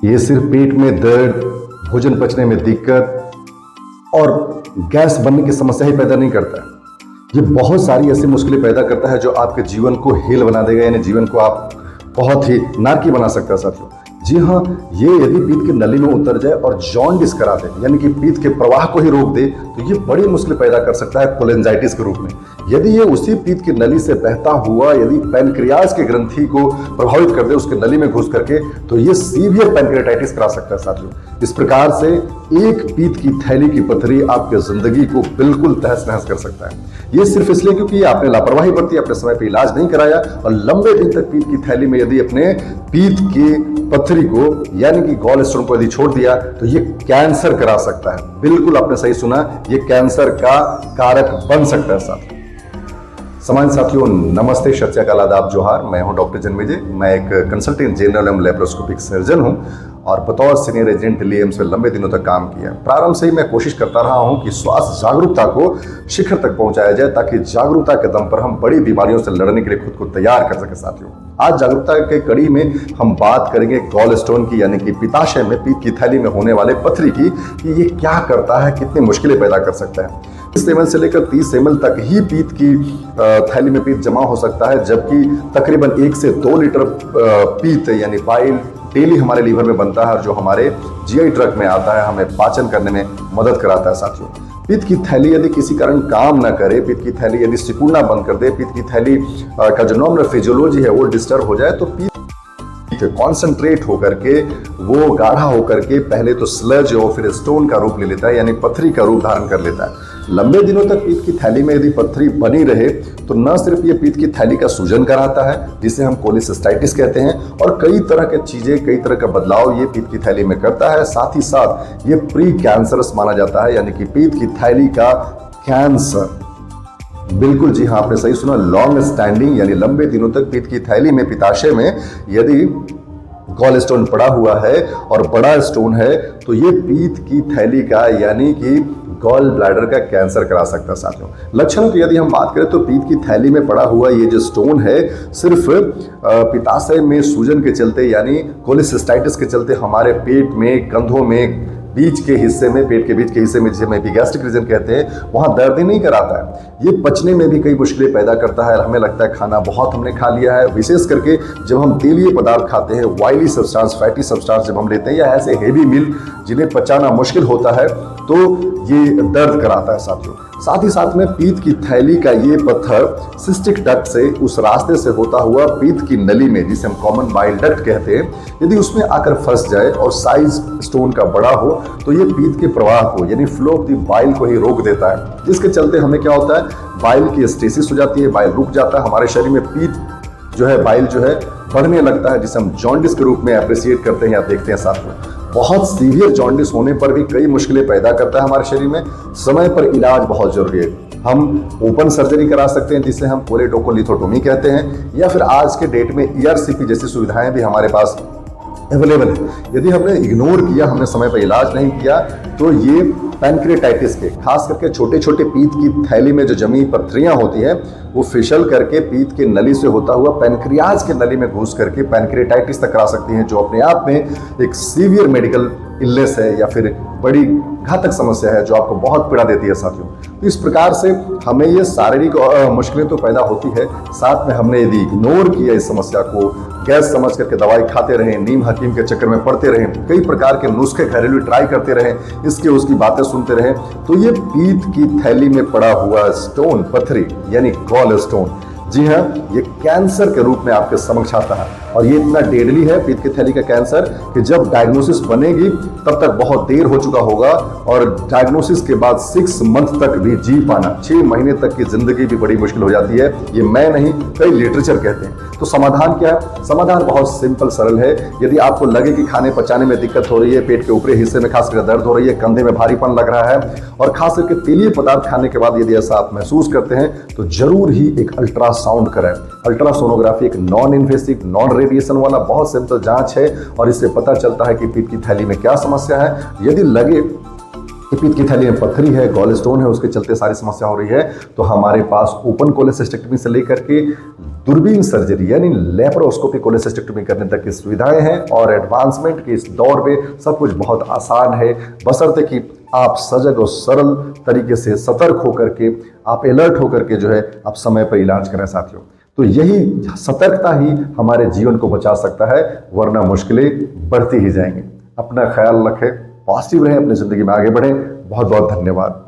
ये सिर्फ पेट में दर्द, भोजन पचने में दिक्कत और गैस बनने की समस्या ही पैदा नहीं करता है। ये बहुत सारी ऐसी मुश्किलें पैदा करता है जो आपके जीवन को हेल बना देगा, यानी जीवन को आप बहुत ही नारकी बना सकता है साथियों। जी हाँ, ये यदि पीत की नली में उतर जाए और जॉन्डिस करा दे, यानी कि पीत के प्रवाह को ही रोक दे, तो ये बड़ी मुश्किल पैदा कर सकता है कोलेंजाइटिस के रूप में। यदि ये उसी पीत की नली से बहता हुआ यदि पैनक्रियाज के ग्रंथि को प्रभावित कर दे उसके नली में घुस करके, तो ये सीवियर पैनक्रियाटाइटिस करा सकता है साथियों। इस प्रकार से एक पीत की थैली की पथरी आपके जिंदगी को बिल्कुल तहस नहस कर सकता है। ये सिर्फ इसलिए क्योंकि आपने लापरवाही बरती, अपने समय पर इलाज नहीं कराया और लंबे दिन तक पीत की थैली में यदि अपने पीत की पथरी को यानी कि गॉल स्टोन को यदि छोड़ दिया तो ये कैंसर करा सकता है। बिल्कुल आपने सही सुना, ये कैंसर का कारक बन सकता है साथियों। सम्मानित साथियों, नमस्ते, सत श्री अकाल, आदाब, जोहार। मैं हूं डॉक्टर जन्मेजय। मैं एक कंसल्टेंट जनरल एवं लैप्रोस्कोपिक सर्जन हूं और बतौर सीनियर एजेंट दिल्ली एम्स में लंबे दिनों तक काम किया। प्रारंभ से ही मैं कोशिश करता रहा हूं कि स्वास्थ्य जागरूकता को शिखर तक पहुंचाया जाए ताकि जागरूकता के दम पर हम बड़ी बीमारियों से लड़ने के लिए खुद को तैयार कर सकें साथियों। आज जागरूकता के कड़ी में हम बात करेंगे गॉल स्टोन की, यानी कि पित्ताशय में पीत की थैली में होने वाले पथरी की, कि ये क्या करता है, कितनी मुश्किलें पैदा कर सकता है। 20 ml से लेकर 30 ml तक ही पीत की थैली में पीत जमा हो सकता है, जबकि तकरीबन 1 से 2 लीटर पीत यानी बाइल डेली हमारे लीवर में बनता है, जो हमारे जीआई ट्रैक्ट में आता है, हमें पाचन करने में मदद कराता है साथियों। पित्त की थैली यदि किसी कारण काम न करे, पित्त की थैली यदि सिकुड़ना बंद कर दे, पित्त की थैली का जो नॉर्मल फिजियोलॉजी है वो डिस्टर्ब हो जाए, तो पित्त कॉन्सेंट्रेट होकर के, वो गाढ़ा होकर के पहले तो स्लज और फिर स्टोन का रूप ले लेता है, यानी पत्थरी का रूप धारण कर लेता है। लंबे दिनों तक पीत की थैली में यदि पत्थरी बनी रहे तो न सिर्फ ये पीत की थैली का सूजन कराता है, जिसे हम कोलिसिस्टाइटिस कहते हैं, और कई तरह के चीजें, कई तरह का बदलाव ये पीत की थैली में करता है। साथ ही साथ ये प्री कैंसरस माना जाता है, यानी कि पीत की थैली का कैंसर। बिल्कुल जी हाँ, आपने सही सुना, लॉन्ग स्टैंडिंग यानी लंबे दिनों तक पीत की थैली में, पित्ताशय में यदि गॉल स्टोन पड़ा हुआ है और बड़ा स्टोन है, तो ये पीत की थैली का यानी कि गॉल ब्लैडर का कैंसर करा सकता है साथियों। लक्षणों की यदि हम बात करें तो पीत की थैली में पड़ा हुआ ये जो स्टोन है, सिर्फ पित्ताशय में सूजन के चलते यानी कोलिसिस्टाइटिस के चलते हमारे पेट में, कंधों में, बीच के हिस्से में, पेट के बीच के हिस्से में, जिसे हम एपिगैस्ट्रिक रीजन कहते हैं, वहां दर्द ही नहीं कराता है। ये पचने में भी कई मुश्किलें पैदा करता है। हमें लगता है खाना बहुत हमने खा लिया है, विशेष करके जब हम तेलीय पदार्थ खाते हैं, ऑयली सब्सटेंस, फैटी सब्सटेंस जब हम लेते हैं, या ऐसे हेवी मील जिन्हें पचाना मुश्किल होता है, तो ये दर्द कराता है साथियों। साथ ही साथ में पीत की थैली का ये पत्थर सिस्टिक डक्ट से, उस रास्ते से होता हुआ पीत की नली में, जिसे हम कॉमन बाइल डक्ट कहते हैं, यदि उसमें आकर फंस जाए और साइज स्टोन का बड़ा हो, तो ये पीत के प्रवाह को यानी फ्लो ऑफ द बाइल को ही रोक देता है, जिसके चलते हमें क्या होता है, बाइल की स्टेसिस हो जाती है, बाइल रुक जाता है, हमारे शरीर में पीत जो है, बाइल जो है बढ़ने लगता है, जिसे हम जॉन्डिस के रूप में एप्रिसिएट करते हैं या देखते हैं साथ में। बहुत सीवियर जॉन्डिस होने पर भी कई मुश्किलें पैदा करता है हमारे शरीर में। समय पर इलाज बहुत जरूरी है। हम ओपन सर्जरी करा सकते हैं, जिसे हम कोलेटोकोलिथोटोमी कहते हैं, या फिर आज के डेट में ईआरसीपी जैसी सुविधाएं भी हमारे पास अवेलेबल है। यदि हमने इग्नोर किया, हमने समय पर इलाज नहीं किया, तो ये पैनक्रियाटाइटिस के, खास करके छोटे छोटे पीत की थैली में जो जमी पथरियां होती हैं, वो फिसल करके पीत के नली से होता हुआ पैनक्रियाज के नली में घुस करके पैनक्रियाटाइटिस तक करा सकती हैं, जो अपने आप में एक सीवियर मेडिकल इलनेस है या फिर बड़ी घातक समस्या है, जो आपको बहुत पीड़ा देती है साथियों। तो इस प्रकार से हमें ये शारीरिक मुश्किलें तो पैदा होती है, साथ में हमने यदि इग्नोर किया इस समस्या को, गैस समझ करके दवाई खाते रहें, नीम हकीम के चक्कर में पड़ते रहें, कई प्रकार के नुस्खे घरेलू ट्राई करते रहें, इसके उसकी बातें सुनते रहें, तो ये पीत की थैली में पड़ा हुआ स्टोन, पथरी यानी गॉल स्टोन, जी हाँ, ये कैंसर के रूप में आपके समक्ष आता है। और ये इतना डेडली है पीत की थैली का कैंसर कि जब डायग्नोसिस बनेगी तब तक बहुत देर हो चुका होगा, और डायग्नोसिस के बाद 6 मंथ तक भी जी पाना, 6 महीने तक की जिंदगी भी बड़ी मुश्किल हो जाती है। ये मैं नहीं, कई लिटरेचर कहते हैं। तो समाधान क्या है? समाधान बहुत सिंपल, सरल है। यदि आपको लगे कि खाने पचाने में दिक्कत हो रही है, पेट के ऊपरी हिस्से में खासकर दर्द हो रही है, कंधे में भारीपन लग रहा है, और खास करके तेलीय पदार्थ खाने के बाद यदि ऐसा आप महसूस करते हैं, तो जरूर ही एक अल्ट्रासाउंड कराएं। अल्ट्रासोनोग्राफी एक नॉन इन्वेसिव, नॉन रेडिएशन वाला बहुत सिंपल जांच है, और इससे पता चलता है कि पीत की थैली में क्या समस्या है। यदि लगे कि पीत की थैली में पथरी है, गॉल स्टोन है, उसके चलते सारी समस्या हो रही है, तो हमारे पास ओपन कोलेसिस्टेक्टमी से लेकर के दूरबीन सर्जरी यानी लेप्रोस्कोपी कोलेसिस्टेक्टोमी करने तक की सुविधाएं हैं और एडवांसमेंट के इस दौर में सब कुछ बहुत आसान है, बशर्ते कि आप सजग और सरल तरीके से सतर्क होकर के, आप अलर्ट होकर के जो है आप समय पर इलाज करें साथियों। तो यही सतर्कता ही हमारे जीवन को बचा सकता है, वरना मुश्किलें बढ़ती ही जाएंगी। अपना ख्याल रखें, पॉजिटिव रहें, अपनी जिंदगी में आगे बढ़ें। बहुत बहुत धन्यवाद।